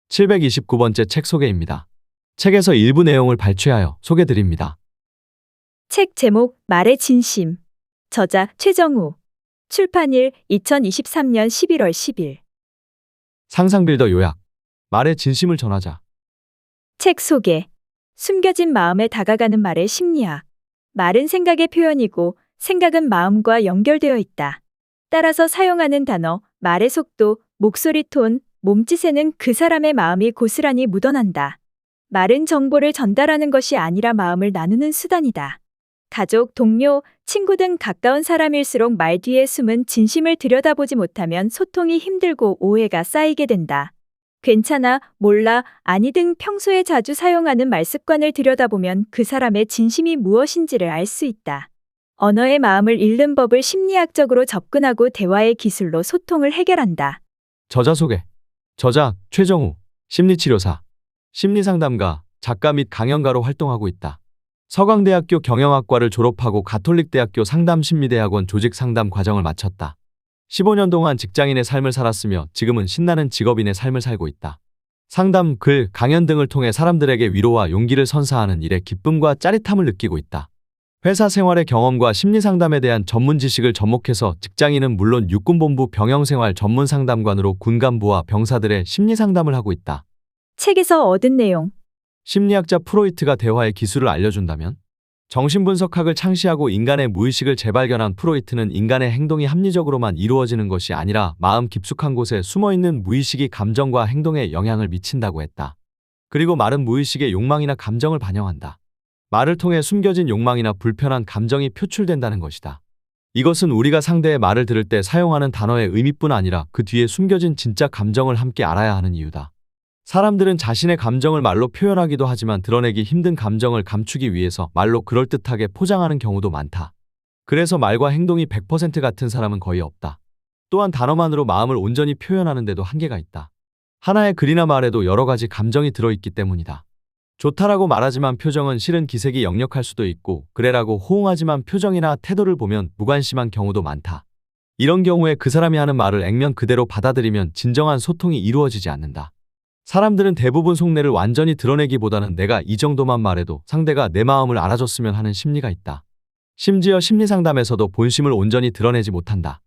729번째 책 소개입니다. 책에서 일부 내용을 발췌하여 소개드립니다. 책 제목 말의 진심. 저자 최정우. 출판일 2023년 11월 10일. 상상빌더 요약. 말의 진심을 전하자. 책 소개. 숨겨진 마음에 다가가는 말의 심리학. 말은 생각의 표현이고 생각은 마음과 연결되어 있다. 따라서 사용하는 단어, 말의 속도, 목소리 톤, 몸짓에는 그 사람의 마음이 고스란히 묻어난다. 말은 정보를 전달하는 것이 아니라 마음을 나누는 수단이다. 가족, 동료, 친구 등 가까운 사람일수록 말 뒤에 숨은 진심을 들여다보지 못하면 소통이 힘들고 오해가 쌓이게 된다. 괜찮아, 몰라, 아니 등 평소에 자주 사용하는 말 습관을 들여다보면 그 사람의 진심이 무엇인지를 알 수 있다. 언어의 마음을 읽는 법을 심리학적으로 접근하고 대화의 기술로 소통을 해결한다. 저자 소개. 저자 최정우. 심리치료사, 심리상담가, 작가 및 강연가로 활동하고 있다. 서강대학교 경영학과를 졸업하고 가톨릭대학교 상담심리대학원 조직상담 과정을 마쳤다. 15년 동안 직장인의 삶을 살았으며 지금은 신나는 직업인의 삶을 살고 있다. 상담, 글, 강연 등을 통해 사람들에게 위로와 용기를 선사하는 일에 기쁨과 짜릿함을 느끼고 있다. 회사 생활의 경험과 심리상담에 대한 전문 지식을 접목해서 직장인은 물론 육군본부 병영생활 전문상담관으로 군간부와 병사들의 심리상담을 하고 있다. 책에서 얻은 내용. 심리학자 프로이트가 대화의 기술을 알려준다면? 정신분석학을 창시하고 인간의 무의식을 재발견한 프로이트는 인간의 행동이 합리적으로만 이루어지는 것이 아니라 마음 깊숙한 곳에 숨어있는 무의식이 감정과 행동에 영향을 미친다고 했다. 그리고 말은 무의식의 욕망이나 감정을 반영한다. 말을 통해 숨겨진 욕망이나 불편한 감정이 표출된다는 것이다. 이것은 우리가 상대의 말을 들을 때 사용하는 단어의 의미뿐 아니라 그 뒤에 숨겨진 진짜 감정을 함께 알아야 하는 이유다. 사람들은 자신의 감정을 말로 표현하기도 하지만 드러내기 힘든 감정을 감추기 위해서 말로 그럴듯하게 포장하는 경우도 많다. 그래서 말과 행동이 100% 같은 사람은 거의 없다. 또한 단어만으로 마음을 온전히 표현하는 데도 한계가 있다. 하나의 글이나 말에도 여러 가지 감정이 들어있기 때문이다. 좋다라고 말하지만 표정은 실은 기색이 역력할 수도 있고 그래라고 호응하지만 표정이나 태도를 보면 무관심한 경우도 많다. 이런 경우에 그 사람이 하는 말을 액면 그대로 받아들이면 진정한 소통이 이루어지지 않는다. 사람들은 대부분 속내를 완전히 드러내기보다는 내가 이 정도만 말해도 상대가 내 마음을 알아줬으면 하는 심리가 있다. 심지어 심리상담에서도 본심을 온전히 드러내지 못한다.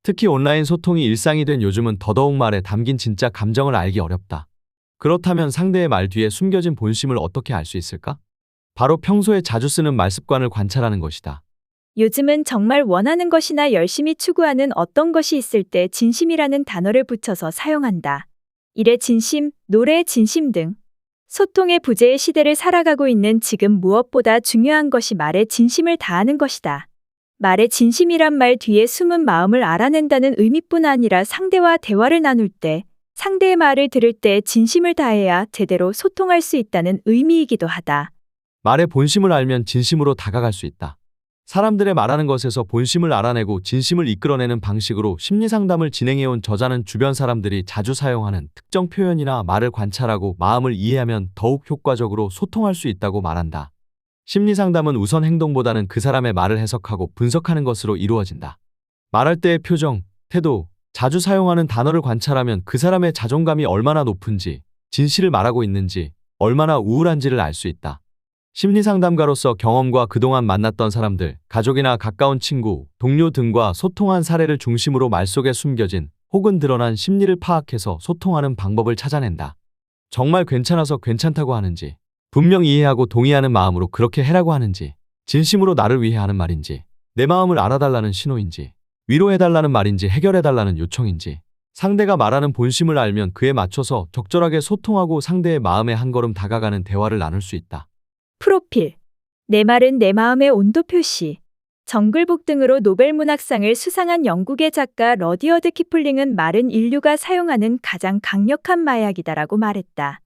특히 온라인 소통이 일상이 된 요즘은 더더욱 말에 담긴 진짜 감정을 알기 어렵다. 그렇다면 상대의 말 뒤에 숨겨진 본심을 어떻게 알 수 있을까? 바로 평소에 자주 쓰는 말 습관을 관찰하는 것이다. 요즘은 정말 원하는 것이나 열심히 추구하는 어떤 것이 있을 때 진심이라는 단어를 붙여서 사용한다. 일의 진심, 노래의 진심 등. 소통의 부재의 시대를 살아가고 있는 지금 무엇보다 중요한 것이 말의 진심을 다하는 것이다. 말의 진심이란 말 뒤에 숨은 마음을 알아낸다는 의미뿐 아니라 상대와 대화를 나눌 때, 상대의 말을 들을 때 진심을 다해야 제대로 소통할 수 있다는 의미이기도 하다. 말의 본심을 알면 진심으로 다가갈 수 있다. 사람들의 말하는 것에서 본심을 알아내고 진심을 이끌어내는 방식으로 심리상담을 진행해온 저자는 주변 사람들이 자주 사용하는 특정 표현이나 말을 관찰하고 마음을 이해하면 더욱 효과적으로 소통할 수 있다고 말한다. 심리상담은 우선 행동보다는 그 사람의 말을 해석하고 분석하는 것으로 이루어진다. 말할 때의 표정, 태도, 자주 사용하는 단어를 관찰하면 그 사람의 자존감이 얼마나 높은지, 진실을 말하고 있는지, 얼마나 우울한지를 알 수 있다. 심리상담가로서 경험과 그동안 만났던 사람들, 가족이나 가까운 친구, 동료 등과 소통한 사례를 중심으로 말 속에 숨겨진 혹은 드러난 심리를 파악해서 소통하는 방법을 찾아낸다. 정말 괜찮아서 괜찮다고 하는지, 분명 이해하고 동의하는 마음으로 그렇게 해라고 하는지, 진심으로 나를 위해 하는 말인지, 내 마음을 알아달라는 신호인지, 위로해달라는 말인지 해결해달라는 요청인지, 상대가 말하는 본심을 알면 그에 맞춰서 적절하게 소통하고 상대의 마음에 한 걸음 다가가는 대화를 나눌 수 있다. 프로필. 내 말은 내 마음의 온도 표시. 정글북 등으로 노벨문학상을 수상한 영국의 작가 러디어드 키플링은 말은 인류가 사용하는 가장 강력한 마약이다라고 말했다.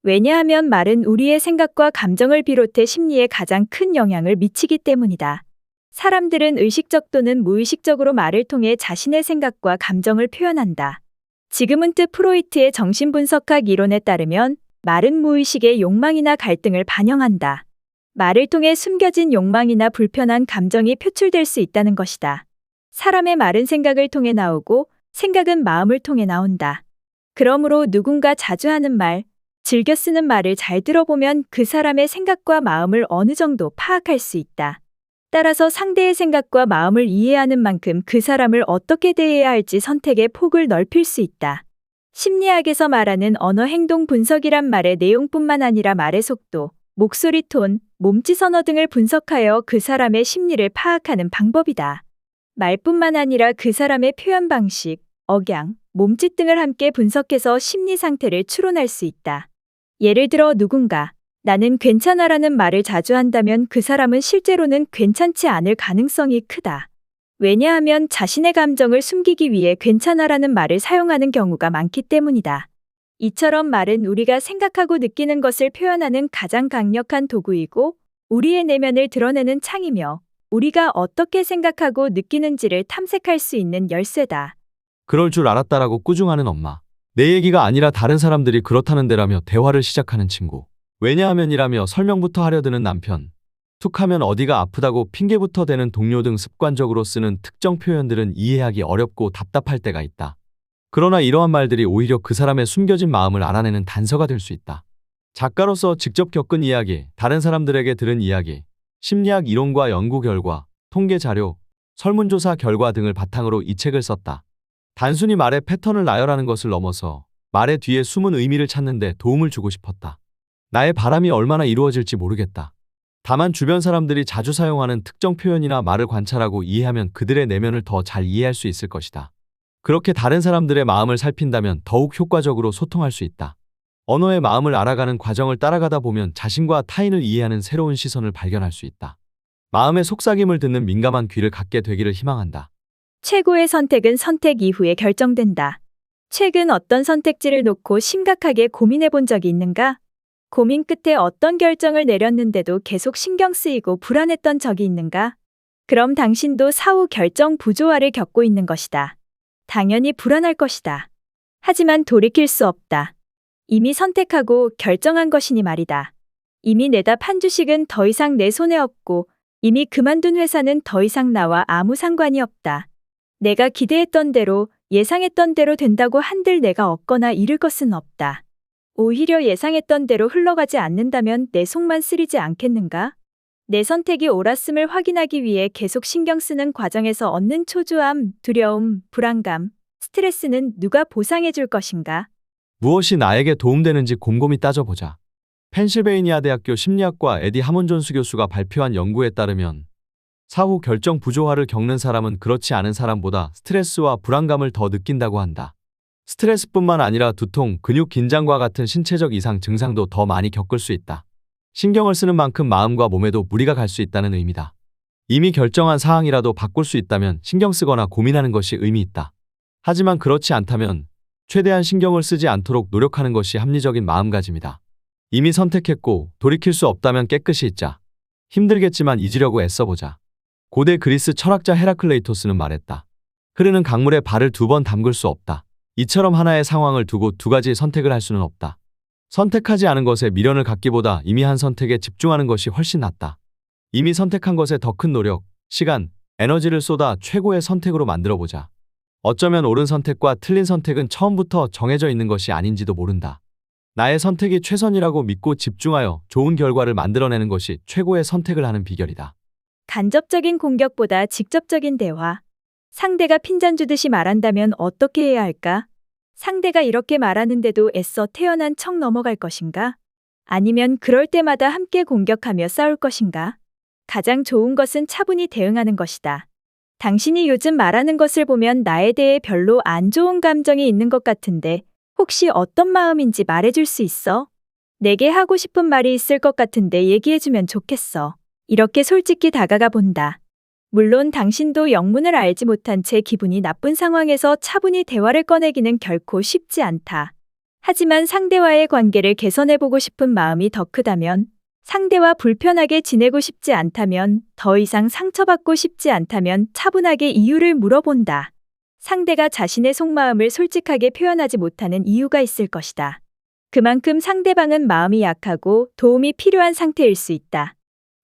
왜냐하면 말은 우리의 생각과 감정을 비롯해 심리에 가장 큰 영향을 미치기 때문이다. 사람들은 의식적 또는 무의식적으로 말을 통해 자신의 생각과 감정을 표현한다. 지그문트 프로이트의 정신분석학 이론에 따르면 말은 무의식의 욕망이나 갈등을 반영한다. 말을 통해 숨겨진 욕망이나 불편한 감정이 표출될 수 있다는 것이다. 사람의 말은 생각을 통해 나오고 생각은 마음을 통해 나온다. 그러므로 누군가 자주 하는 말, 즐겨 쓰는 말을 잘 들어보면 그 사람의 생각과 마음을 어느 정도 파악할 수 있다. 따라서 상대의 생각과 마음을 이해하는 만큼 그 사람을 어떻게 대해야 할지 선택의 폭을 넓힐 수 있다. 심리학에서 말하는 언어 행동 분석이란 말의 내용뿐만 아니라 말의 속도, 목소리 톤, 몸짓 언어 등을 분석하여 그 사람의 심리를 파악하는 방법이다. 말뿐만 아니라 그 사람의 표현 방식, 억양, 몸짓 등을 함께 분석해서 심리 상태를 추론할 수 있다. 예를 들어 누군가 나는 괜찮아라는 말을 자주 한다면 그 사람은 실제로는 괜찮지 않을 가능성이 크다. 왜냐하면 자신의 감정을 숨기기 위해 괜찮아라는 말을 사용하는 경우가 많기 때문이다. 이처럼 말은 우리가 생각하고 느끼는 것을 표현하는 가장 강력한 도구이고 우리의 내면을 드러내는 창이며 우리가 어떻게 생각하고 느끼는지를 탐색할 수 있는 열쇠다. 그럴 줄 알았다라고 꾸중하는 엄마. 내 얘기가 아니라 다른 사람들이 그렇다는 데라며 대화를 시작하는 친구. 왜냐하면이라며 설명부터 하려 드는 남편. 툭하면 어디가 아프다고 핑계부터 대는 동료 등 습관적으로 쓰는 특정 표현들은 이해하기 어렵고 답답할 때가 있다. 그러나 이러한 말들이 오히려 그 사람의 숨겨진 마음을 알아내는 단서가 될 수 있다. 작가로서 직접 겪은 이야기, 다른 사람들에게 들은 이야기, 심리학 이론과 연구 결과, 통계 자료, 설문조사 결과 등을 바탕으로 이 책을 썼다. 단순히 말의 패턴을 나열하는 것을 넘어서 말의 뒤에 숨은 의미를 찾는 데 도움을 주고 싶었다. 나의 바람이 얼마나 이루어질지 모르겠다. 다만 주변 사람들이 자주 사용하는 특정 표현이나 말을 관찰하고 이해하면 그들의 내면을 더 잘 이해할 수 있을 것이다. 그렇게 다른 사람들의 마음을 살핀다면 더욱 효과적으로 소통할 수 있다. 언어의 마음을 알아가는 과정을 따라가다 보면 자신과 타인을 이해하는 새로운 시선을 발견할 수 있다. 마음의 속삭임을 듣는 민감한 귀를 갖게 되기를 희망한다. 최고의 선택은 선택 이후에 결정된다. 최근 어떤 선택지를 놓고 심각하게 고민해 본 적이 있는가? 고민 끝에 어떤 결정을 내렸는데도 계속 신경 쓰이고 불안했던 적이 있는가? 그럼 당신도 사후 결정 부조화를 겪고 있는 것이다. 당연히 불안할 것이다. 하지만 돌이킬 수 없다. 이미 선택하고 결정한 것이니 말이다. 이미 내다 판 주식은 더 이상 내 손에 없고 이미 그만둔 회사는 더 이상 나와 아무 상관이 없다. 내가 기대했던 대로 예상했던 대로 된다고 한들 내가 얻거나 잃을 것은 없다. 오히려 예상했던 대로 흘러가지 않는다면 내 속만 쓰리지 않겠는가? 내 선택이 옳았음을 확인하기 위해 계속 신경 쓰는 과정에서 얻는 초조함, 두려움, 불안감, 스트레스는 누가 보상해 줄 것인가? 무엇이 나에게 도움되는지 곰곰이 따져보자. 펜실베이니아 대학교 심리학과 에디 하몬존스 교수가 발표한 연구에 따르면 사후 결정 부조화를 겪는 사람은 그렇지 않은 사람보다 스트레스와 불안감을 더 느낀다고 한다. 스트레스뿐만 아니라 두통, 근육 긴장과 같은 신체적 이상 증상도 더 많이 겪을 수 있다. 신경을 쓰는 만큼 마음과 몸에도 무리가 갈 수 있다는 의미다. 이미 결정한 사항이라도 바꿀 수 있다면 신경 쓰거나 고민하는 것이 의미 있다. 하지만 그렇지 않다면 최대한 신경을 쓰지 않도록 노력하는 것이 합리적인 마음가짐이다. 이미 선택했고 돌이킬 수 없다면 깨끗이 잊자. 힘들겠지만 잊으려고 애써보자. 고대 그리스 철학자 헤라클레이토스는 말했다. 흐르는 강물에 발을 2번 담글 수 없다. 이처럼 하나의 상황을 두고 2가지 선택을 할 수는 없다. 선택하지 않은 것에 미련을 갖기보다 이미 한 선택에 집중하는 것이 훨씬 낫다. 이미 선택한 것에 더 큰 노력, 시간, 에너지를 쏟아 최고의 선택으로 만들어보자. 어쩌면 옳은 선택과 틀린 선택은 처음부터 정해져 있는 것이 아닌지도 모른다. 나의 선택이 최선이라고 믿고 집중하여 좋은 결과를 만들어내는 것이 최고의 선택을 하는 비결이다. 간접적인 공격보다 직접적인 대화. 상대가 핀잔 주듯이 말한다면 어떻게 해야 할까? 상대가 이렇게 말하는데도 애써 태어난 척 넘어갈 것인가? 아니면 그럴 때마다 함께 공격하며 싸울 것인가? 가장 좋은 것은 차분히 대응하는 것이다. 당신이 요즘 말하는 것을 보면 나에 대해 별로 안 좋은 감정이 있는 것 같은데 혹시 어떤 마음인지 말해줄 수 있어? 내게 하고 싶은 말이 있을 것 같은데 얘기해주면 좋겠어. 이렇게 솔직히 다가가 본다. 물론 당신도 영문을 알지 못한 채 기분이 나쁜 상황에서 차분히 대화를 꺼내기는 결코 쉽지 않다. 하지만 상대와의 관계를 개선해보고 싶은 마음이 더 크다면, 상대와 불편하게 지내고 싶지 않다면, 더 이상 상처받고 싶지 않다면 차분하게 이유를 물어본다. 상대가 자신의 속마음을 솔직하게 표현하지 못하는 이유가 있을 것이다. 그만큼 상대방은 마음이 약하고 도움이 필요한 상태일 수 있다.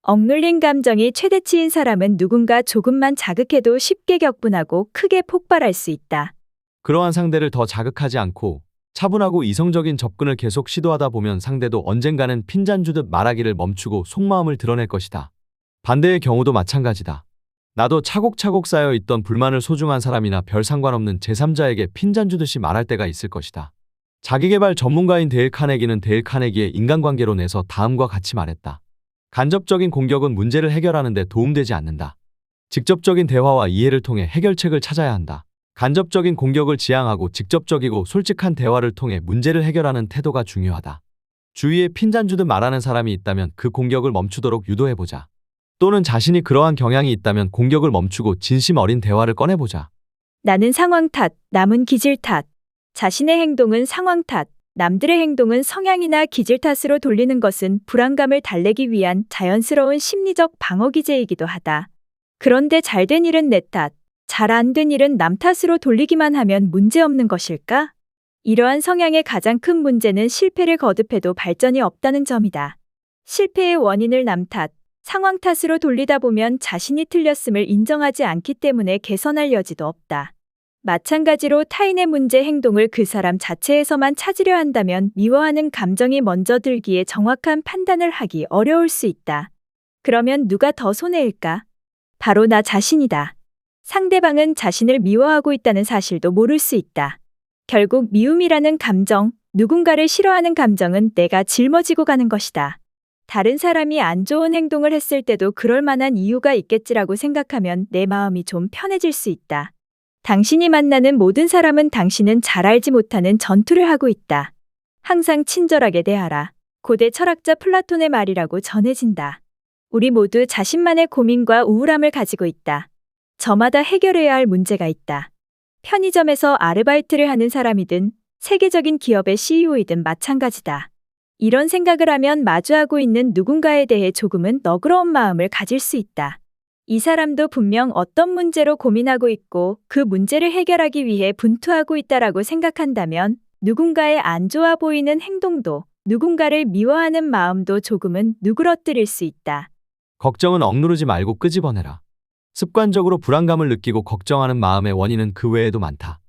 억눌린 감정이 최대치인 사람은 누군가 조금만 자극해도 쉽게 격분하고 크게 폭발할 수 있다. 그러한 상대를 더 자극하지 않고 차분하고 이성적인 접근을 계속 시도하다 보면 상대도 언젠가는 핀잔 주듯 말하기를 멈추고 속마음을 드러낼 것이다. 반대의 경우도 마찬가지다. 나도 차곡차곡 쌓여있던 불만을 소중한 사람이나 별 상관없는 제3자에게 핀잔 주듯이 말할 때가 있을 것이다. 자기계발 전문가인 데일 카네기는 데일 카네기의 인간관계로 내서 다음과 같이 말했다. 간접적인 공격은 문제를 해결하는 데 도움되지 않는다. 직접적인 대화와 이해를 통해 해결책을 찾아야 한다. 간접적인 공격을 지향하고 직접적이고 솔직한 대화를 통해 문제를 해결하는 태도가 중요하다. 주위에 핀잔 주듯 말하는 사람이 있다면 그 공격을 멈추도록 유도해보자. 또는 자신이 그러한 경향이 있다면 공격을 멈추고 진심 어린 대화를 꺼내보자. 나는 상황 탓, 남은 기질 탓. 자신의 행동은 상황 탓, 남들의 행동은 성향이나 기질 탓으로 돌리는 것은 불안감을 달래기 위한 자연스러운 심리적 방어 기제이기도 하다. 그런데 잘된 일은 내 탓, 잘 안 된 일은 남 탓으로 돌리기만 하면 문제없는 것일까? 이러한 성향의 가장 큰 문제는 실패를 거듭해도 발전이 없다는 점이다. 실패의 원인을 남 탓, 상황 탓으로 돌리다 보면 자신이 틀렸음을 인정하지 않기 때문에 개선할 여지도 없다. 마찬가지로 타인의 문제 행동을 그 사람 자체에서만 찾으려 한다면 미워하는 감정이 먼저 들기에 정확한 판단을 하기 어려울 수 있다. 그러면 누가 더 손해일까? 바로 나 자신이다. 상대방은 자신을 미워하고 있다는 사실도 모를 수 있다. 결국 미움이라는 감정, 누군가를 싫어하는 감정은 내가 짊어지고 가는 것이다. 다른 사람이 안 좋은 행동을 했을 때도 그럴 만한 이유가 있겠지라고 생각하면 내 마음이 좀 편해질 수 있다. 당신이 만나는 모든 사람은 당신은 잘 알지 못하는 전투를 하고 있다. 항상 친절하게 대하라. 고대 철학자 플라톤의 말이라고 전해진다. 우리 모두 자신만의 고민과 우울함을 가지고 있다. 저마다 해결해야 할 문제가 있다. 편의점에서 아르바이트를 하는 사람이든 세계적인 기업의 CEO이든 마찬가지다. 이런 생각을 하면 마주하고 있는 누군가에 대해 조금은 너그러운 마음을 가질 수 있다. 이 사람도 분명 어떤 문제로 고민하고 있고 그 문제를 해결하기 위해 분투하고 있다라고 생각한다면 누군가의 안 좋아 보이는 행동도 누군가를 미워하는 마음도 조금은 누그러뜨릴 수 있다. 걱정은 억누르지 말고 끄집어내라. 습관적으로 불안감을 느끼고 걱정하는 마음의 원인은 그 외에도 많다.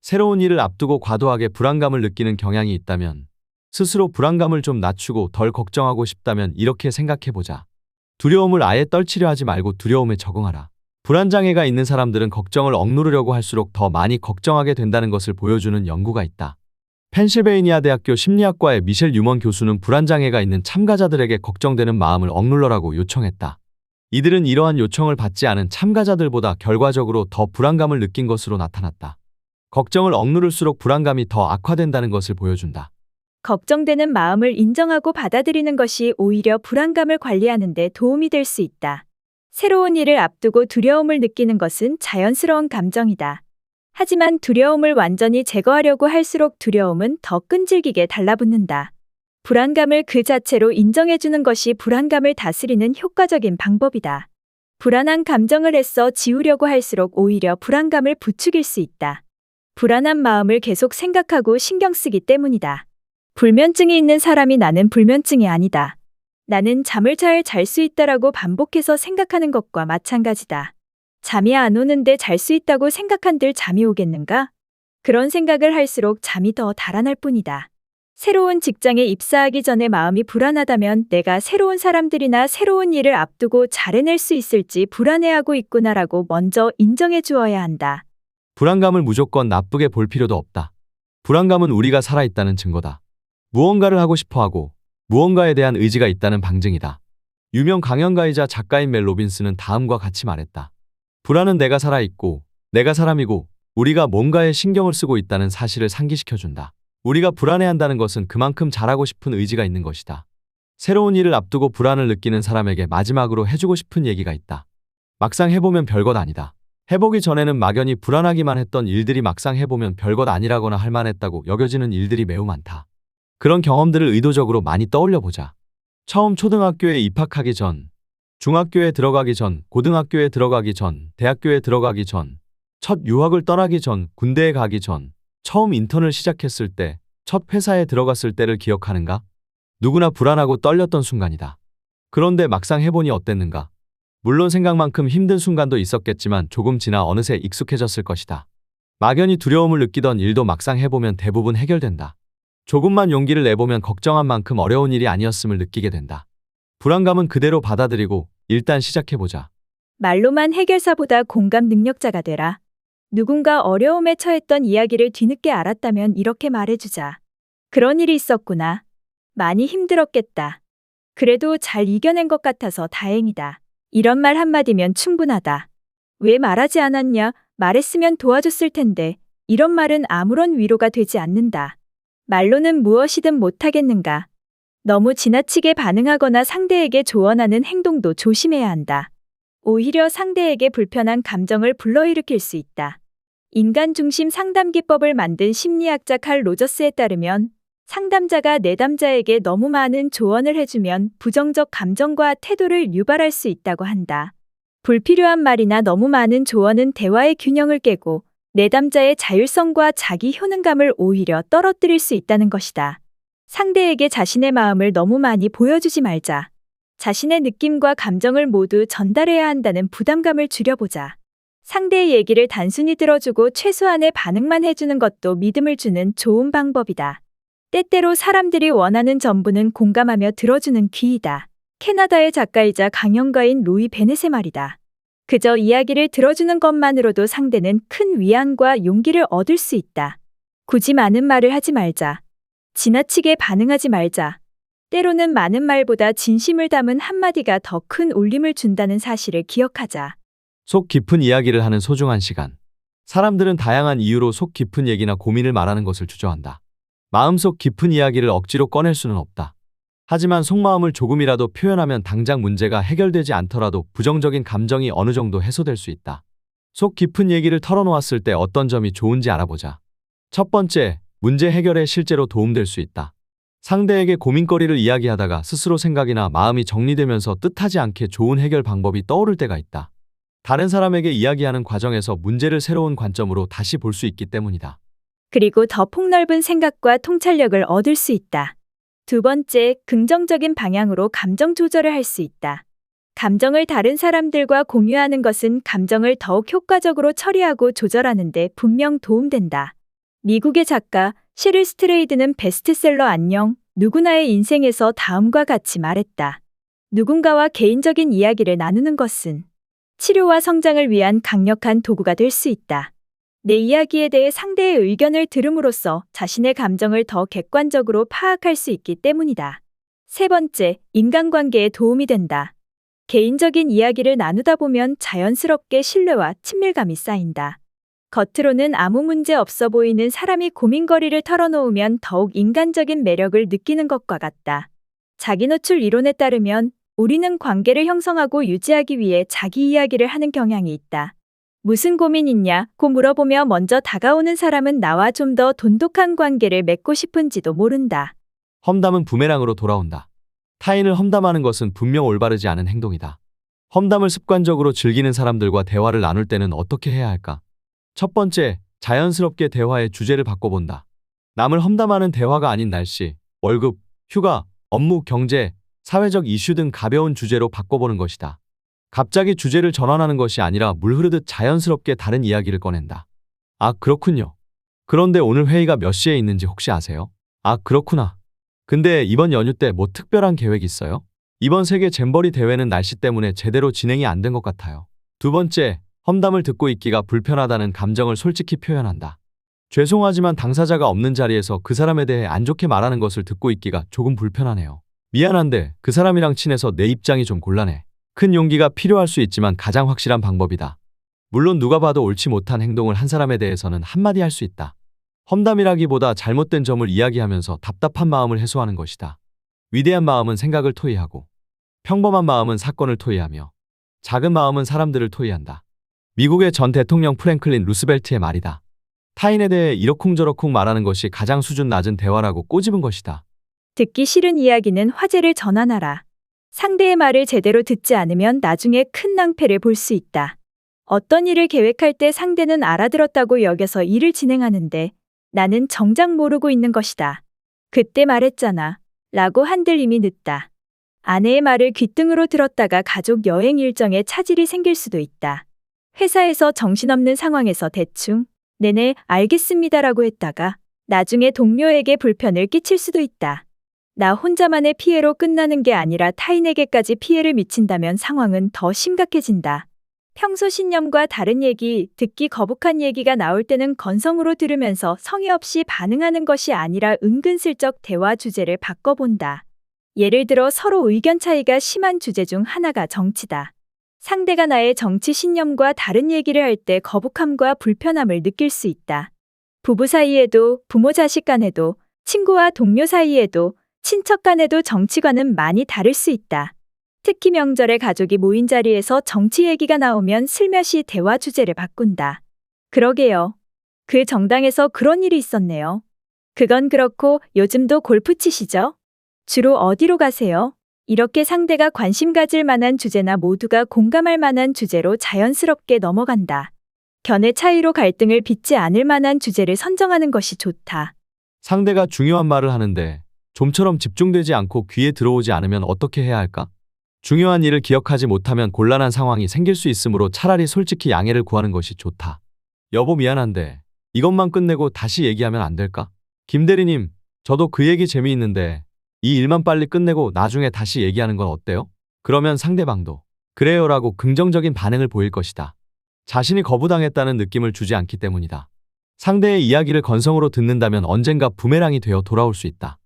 새로운 일을 앞두고 과도하게 불안감을 느끼는 경향이 있다면 스스로 불안감을 좀 낮추고 덜 걱정하고 싶다면 이렇게 생각해보자. 두려움을 아예 떨치려 하지 말고 두려움에 적응하라. 불안장애가 있는 사람들은 걱정을 억누르려고 할수록 더 많이 걱정하게 된다는 것을 보여주는 연구가 있다. 펜실베이니아 대학교 심리학과의 미셸 유먼 교수는 불안장애가 있는 참가자들에게 걱정되는 마음을 억눌러라고 요청했다. 이들은 이러한 요청을 받지 않은 참가자들보다 결과적으로 더 불안감을 느낀 것으로 나타났다. 걱정을 억누를수록 불안감이 더 악화된다는 것을 보여준다. 걱정되는 마음을 인정하고 받아들이는 것이 오히려 불안감을 관리하는 데 도움이 될 수 있다. 새로운 일을 앞두고 두려움을 느끼는 것은 자연스러운 감정이다. 하지만 두려움을 완전히 제거하려고 할수록 두려움은 더 끈질기게 달라붙는다. 불안감을 그 자체로 인정해주는 것이 불안감을 다스리는 효과적인 방법이다. 불안한 감정을 애써 지우려고 할수록 오히려 불안감을 부추길 수 있다. 불안한 마음을 계속 생각하고 신경 쓰기 때문이다. 불면증이 있는 사람이 나는 불면증이 아니다. 나는 잠을 잘 잘 수 있다라고 반복해서 생각하는 것과 마찬가지다. 잠이 안 오는데 잘 수 있다고 생각한들 잠이 오겠는가? 그런 생각을 할수록 잠이 더 달아날 뿐이다. 새로운 직장에 입사하기 전에 마음이 불안하다면 내가 새로운 사람들이나 새로운 일을 앞두고 잘 해낼 수 있을지 불안해하고 있구나라고 먼저 인정해 주어야 한다. 불안감을 무조건 나쁘게 볼 필요도 없다. 불안감은 우리가 살아있다는 증거다. 무언가를 하고 싶어하고 무언가에 대한 의지가 있다는 방증이다. 유명 강연가이자 작가인 멜 로빈스는 다음과 같이 말했다. 불안은 내가 살아있고 내가 사람이고 우리가 뭔가에 신경을 쓰고 있다는 사실을 상기시켜준다. 우리가 불안해한다는 것은 그만큼 잘하고 싶은 의지가 있는 것이다. 새로운 일을 앞두고 불안을 느끼는 사람에게 마지막으로 해주고 싶은 얘기가 있다. 막상 해보면 별것 아니다. 해보기 전에는 막연히 불안하기만 했던 일들이 막상 해보면 별것 아니라거나 할 만했다고 여겨지는 일들이 매우 많다. 그런 경험들을 의도적으로 많이 떠올려보자. 처음 초등학교에 입학하기 전, 중학교에 들어가기 전, 고등학교에 들어가기 전, 대학교에 들어가기 전, 첫 유학을 떠나기 전, 군대에 가기 전, 처음 인턴을 시작했을 때, 첫 회사에 들어갔을 때를 기억하는가? 누구나 불안하고 떨렸던 순간이다. 그런데 막상 해보니 어땠는가? 물론 생각만큼 힘든 순간도 있었겠지만 조금 지나 어느새 익숙해졌을 것이다. 막연히 두려움을 느끼던 일도 막상 해보면 대부분 해결된다. 조금만 용기를 내보면 걱정한 만큼 어려운 일이 아니었음을 느끼게 된다. 불안감은 그대로 받아들이고 일단 시작해보자. 말로만 해결사보다 공감 능력자가 되라. 누군가 어려움에 처했던 이야기를 뒤늦게 알았다면 이렇게 말해주자. 그런 일이 있었구나. 많이 힘들었겠다. 그래도 잘 이겨낸 것 같아서 다행이다. 이런 말 한마디면 충분하다. 왜 말하지 않았냐? 말했으면 도와줬을 텐데. 이런 말은 아무런 위로가 되지 않는다. 말로는 무엇이든 못하겠는가. 너무 지나치게 반응하거나 상대에게 조언하는 행동도 조심해야 한다. 오히려 상대에게 불편한 감정을 불러일으킬 수 있다. 인간 중심 상담 기법을 만든 심리학자 칼 로저스에 따르면 상담자가 내담자에게 너무 많은 조언을 해주면 부정적 감정과 태도를 유발할 수 있다고 한다. 불필요한 말이나 너무 많은 조언은 대화의 균형을 깨고 내담자의 자율성과 자기 효능감을 오히려 떨어뜨릴 수 있다는 것이다. 상대에게 자신의 마음을 너무 많이 보여주지 말자. 자신의 느낌과 감정을 모두 전달해야 한다는 부담감을 줄여보자. 상대의 얘기를 단순히 들어주고 최소한의 반응만 해주는 것도 믿음을 주는 좋은 방법이다. 때때로 사람들이 원하는 전부는 공감하며 들어주는 귀이다. 캐나다의 작가이자 강연가인 로이 베넷의 말이다. 그저 이야기를 들어주는 것만으로도 상대는 큰 위안과 용기를 얻을 수 있다. 굳이 많은 말을 하지 말자. 지나치게 반응하지 말자. 때로는 많은 말보다 진심을 담은 한마디가 더 큰 울림을 준다는 사실을 기억하자. 속 깊은 이야기를 하는 소중한 시간. 사람들은 다양한 이유로 속 깊은 얘기나 고민을 말하는 것을 주저한다. 마음속 깊은 이야기를 억지로 꺼낼 수는 없다. 하지만 속마음을 조금이라도 표현하면 당장 문제가 해결되지 않더라도 부정적인 감정이 어느 정도 해소될 수 있다. 속 깊은 얘기를 털어놓았을 때 어떤 점이 좋은지 알아보자. 첫 번째, 문제 해결에 실제로 도움될 수 있다. 상대에게 고민거리를 이야기하다가 스스로 생각이나 마음이 정리되면서 뜻하지 않게 좋은 해결 방법이 떠오를 때가 있다. 다른 사람에게 이야기하는 과정에서 문제를 새로운 관점으로 다시 볼 수 있기 때문이다. 그리고 더 폭넓은 생각과 통찰력을 얻을 수 있다. 두 번째, 긍정적인 방향으로 감정 조절을 할 수 있다. 감정을 다른 사람들과 공유하는 것은 감정을 더욱 효과적으로 처리하고 조절하는 데 분명 도움된다. 미국의 작가 시릴 스트레이드는 베스트셀러 안녕, 누구나의 인생에서 다음과 같이 말했다. 누군가와 개인적인 이야기를 나누는 것은 치료와 성장을 위한 강력한 도구가 될 수 있다. 내 이야기에 대해 상대의 의견을 들음으로써 자신의 감정을 더 객관적으로 파악할 수 있기 때문이다. 세 번째, 인간관계에 도움이 된다. 개인적인 이야기를 나누다 보면 자연스럽게 신뢰와 친밀감이 쌓인다. 겉으로는 아무 문제 없어 보이는 사람이 고민거리를 털어놓으면 더욱 인간적인 매력을 느끼는 것과 같다. 자기노출 이론에 따르면 우리는 관계를 형성하고 유지하기 위해 자기 이야기를 하는 경향이 있다. 무슨 고민 있냐?고 물어보며 먼저 다가오는 사람은 나와 좀 더 돈독한 관계를 맺고 싶은지도 모른다. 험담은 부메랑으로 돌아온다. 타인을 험담하는 것은 분명 올바르지 않은 행동이다. 험담을 습관적으로 즐기는 사람들과 대화를 나눌 때는 어떻게 해야 할까? 첫 번째, 자연스럽게 대화의 주제를 바꿔본다. 남을 험담하는 대화가 아닌 날씨, 월급, 휴가, 업무, 경제, 사회적 이슈 등 가벼운 주제로 바꿔보는 것이다. 갑자기 주제를 전환하는 것이 아니라 물 흐르듯 자연스럽게 다른 이야기를 꺼낸다. 아, 그렇군요. 그런데 오늘 회의가 몇 시에 있는지 혹시 아세요? 아, 그렇구나. 근데 이번 연휴 때 뭐 특별한 계획 있어요? 이번 세계 잼버리 대회는 날씨 때문에 제대로 진행이 안 된 것 같아요. 두 번째, 험담을 듣고 있기가 불편하다는 감정을 솔직히 표현한다. 죄송하지만 당사자가 없는 자리에서 그 사람에 대해 안 좋게 말하는 것을 듣고 있기가 조금 불편하네요. 미안한데 그 사람이랑 친해서 내 입장이 좀 곤란해. 큰 용기가 필요할 수 있지만 가장 확실한 방법이다. 물론 누가 봐도 옳지 못한 행동을 한 사람에 대해서는 한마디 할 수 있다. 험담이라기보다 잘못된 점을 이야기하면서 답답한 마음을 해소하는 것이다. 위대한 마음은 생각을 토의하고, 평범한 마음은 사건을 토의하며, 작은 마음은 사람들을 토의한다. 미국의 전 대통령 프랭클린 루스벨트의 말이다. 타인에 대해 이러쿵저러쿵 말하는 것이 가장 수준 낮은 대화라고 꼬집은 것이다. 듣기 싫은 이야기는 화제를 전환하라. 상대의 말을 제대로 듣지 않으면 나중에 큰 낭패를 볼 수 있다. 어떤 일을 계획할 때 상대는 알아들었다고 여겨서 일을 진행하는데 나는 정작 모르고 있는 것이다. 그때 말했잖아. 라고 한들림이 늦다. 아내의 말을 귓등으로 들었다가 가족 여행 일정에 차질이 생길 수도 있다. 회사에서 정신없는 상황에서 대충 네네, 알겠습니다라고 했다가 나중에 동료에게 불편을 끼칠 수도 있다. 나 혼자만의 피해로 끝나는 게 아니라 타인에게까지 피해를 미친다면 상황은 더 심각해진다. 평소 신념과 다른 얘기, 듣기 거북한 얘기가 나올 때는 건성으로 들으면서 성의 없이 반응하는 것이 아니라 은근슬쩍 대화 주제를 바꿔본다. 예를 들어 서로 의견 차이가 심한 주제 중 하나가 정치다. 상대가 나의 정치 신념과 다른 얘기를 할 때 거북함과 불편함을 느낄 수 있다. 부부 사이에도, 부모 자식 간에도, 친구와 동료 사이에도, 친척 간에도 정치관은 많이 다를 수 있다. 특히 명절에 가족이 모인 자리에서 정치 얘기가 나오면 슬며시 대화 주제를 바꾼다. 그러게요. 그 정당에서 그런 일이 있었네요. 그건 그렇고 요즘도 골프 치시죠? 주로 어디로 가세요? 이렇게 상대가 관심 가질 만한 주제나 모두가 공감할 만한 주제로 자연스럽게 넘어간다. 견해 차이로 갈등을 빚지 않을 만한 주제를 선정하는 것이 좋다. 상대가 중요한 말을 하는데 좀처럼 집중되지 않고 귀에 들어오지 않으면 어떻게 해야 할까? 중요한 일을 기억하지 못하면 곤란한 상황이 생길 수 있으므로 차라리 솔직히 양해를 구하는 것이 좋다. 여보 미안한데 이것만 끝내고 다시 얘기하면 안 될까? 김 대리님, 저도 그 얘기 재미있는데 이 일만 빨리 끝내고 나중에 다시 얘기하는 건 어때요? 그러면 상대방도 그래요라고 긍정적인 반응을 보일 것이다. 자신이 거부당했다는 느낌을 주지 않기 때문이다. 상대의 이야기를 건성으로 듣는다면 언젠가 부메랑이 되어 돌아올 수 있다.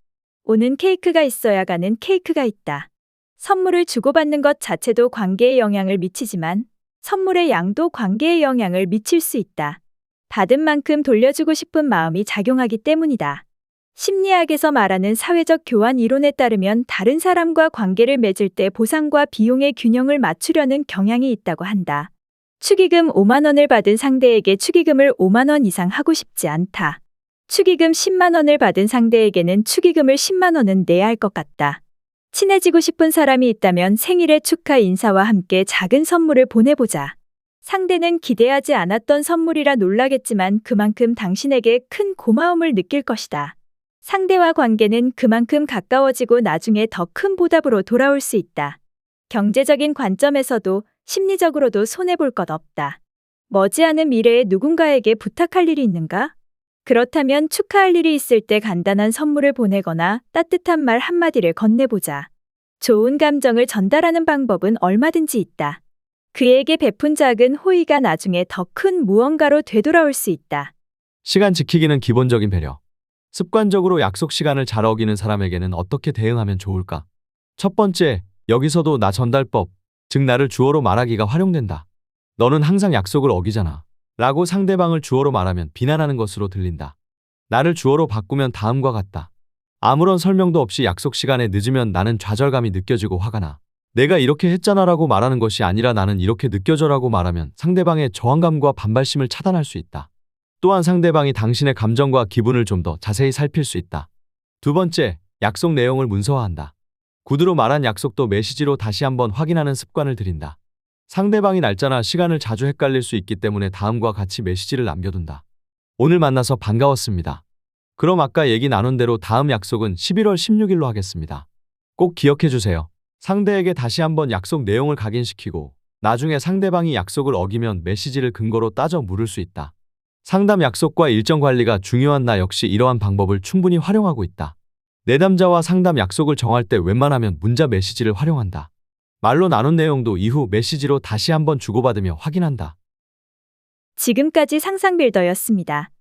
오는 케이크가 있어야 가는 케이크가 있다. 선물을 주고받는 것 자체도 관계에 영향을 미치지만 선물의 양도 관계에 영향을 미칠 수 있다. 받은 만큼 돌려주고 싶은 마음이 작용하기 때문이다. 심리학에서 말하는 사회적 교환 이론에 따르면 다른 사람과 관계를 맺을 때 보상과 비용의 균형을 맞추려는 경향이 있다고 한다. 축의금 5만 원을 받은 상대에게 축의금을 5만 원 이상 하고 싶지 않다. 축의금 10만 원을 받은 상대에게는 축의금을 10만 원은 내야 할 것 같다. 친해지고 싶은 사람이 있다면 생일에 축하 인사와 함께 작은 선물을 보내보자. 상대는 기대하지 않았던 선물이라 놀라겠지만 그만큼 당신에게 큰 고마움을 느낄 것이다. 상대와 관계는 그만큼 가까워지고 나중에 더 큰 보답으로 돌아올 수 있다. 경제적인 관점에서도 심리적으로도 손해볼 것 없다. 머지않은 미래에 누군가에게 부탁할 일이 있는가? 그렇다면 축하할 일이 있을 때 간단한 선물을 보내거나 따뜻한 말 한마디를 건네보자. 좋은 감정을 전달하는 방법은 얼마든지 있다. 그에게 베푼 작은 호의가 나중에 더 큰 무언가로 되돌아올 수 있다. 시간 지키기는 기본적인 배려. 습관적으로 약속 시간을 잘 어기는 사람에게는 어떻게 대응하면 좋을까? 첫 번째, 여기서도 나 전달법, 즉 나를 주어로 말하기가 활용된다. 너는 항상 약속을 어기잖아. 라고 상대방을 주어로 말하면 비난하는 것으로 들린다. 나를 주어로 바꾸면 다음과 같다. 아무런 설명도 없이 약속 시간에 늦으면 나는 좌절감이 느껴지고 화가 나. 내가 이렇게 했잖아 라고 말하는 것이 아니라 나는 이렇게 느껴져 라고 말하면 상대방의 저항감과 반발심을 차단할 수 있다. 또한 상대방이 당신의 감정과 기분을 좀 더 자세히 살필 수 있다. 두 번째, 약속 내용을 문서화한다. 구두로 말한 약속도 메시지로 다시 한번 확인하는 습관을 들인다. 상대방이 날짜나 시간을 자주 헷갈릴 수 있기 때문에 다음과 같이 메시지를 남겨둔다. 오늘 만나서 반가웠습니다. 그럼 아까 얘기 나눈 대로 다음 약속은 11월 16일로 하겠습니다. 꼭 기억해 주세요. 상대에게 다시 한번 약속 내용을 각인시키고 나중에 상대방이 약속을 어기면 메시지를 근거로 따져 물을 수 있다. 상담 약속과 일정 관리가 중요한 나 역시 이러한 방법을 충분히 활용하고 있다. 내담자와 상담 약속을 정할 때 웬만하면 문자 메시지를 활용한다. 말로 나눈 내용도 이후 메시지로 다시 한번 주고받으며 확인한다. 지금까지 상상빌더였습니다.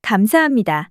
감사합니다.